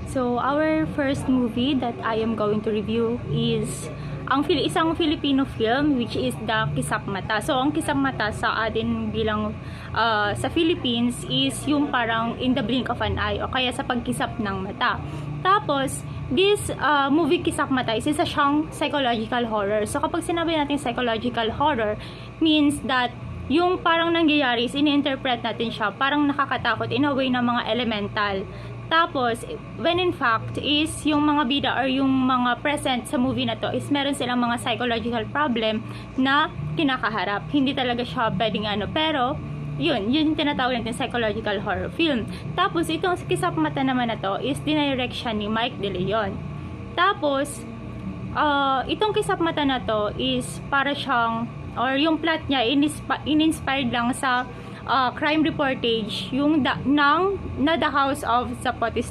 So, our first movie that I am going to review is isang Filipino film which is The Kisap Mata. So, ang Kisap Mata sa atin bilang sa Philippines is yung parang in the blink of an eye o kaya sa pagkisap ng mata. Tapos, this movie Kisap Mata is isa siyang psychological horror. So, kapag sinabi natin psychological horror, means that yung parang nangyayari is ini-interpret natin siya parang nakakatakot in a way ng mga elemental. Tapos, when in fact, is yung mga bida or yung mga present sa movie na to is meron silang mga psychological problem na kinakaharap. Hindi talaga siya pwedeng pero, yun tinatawag natin psychological horror film. Tapos, itong Kisap Mata naman na to is dinirect siya ni Mike De Leon. Tapos, itong Kisap Mata na to is para siyang, or yung plot niya, in-inspired lang sa crime reportage yung The House of Zapotes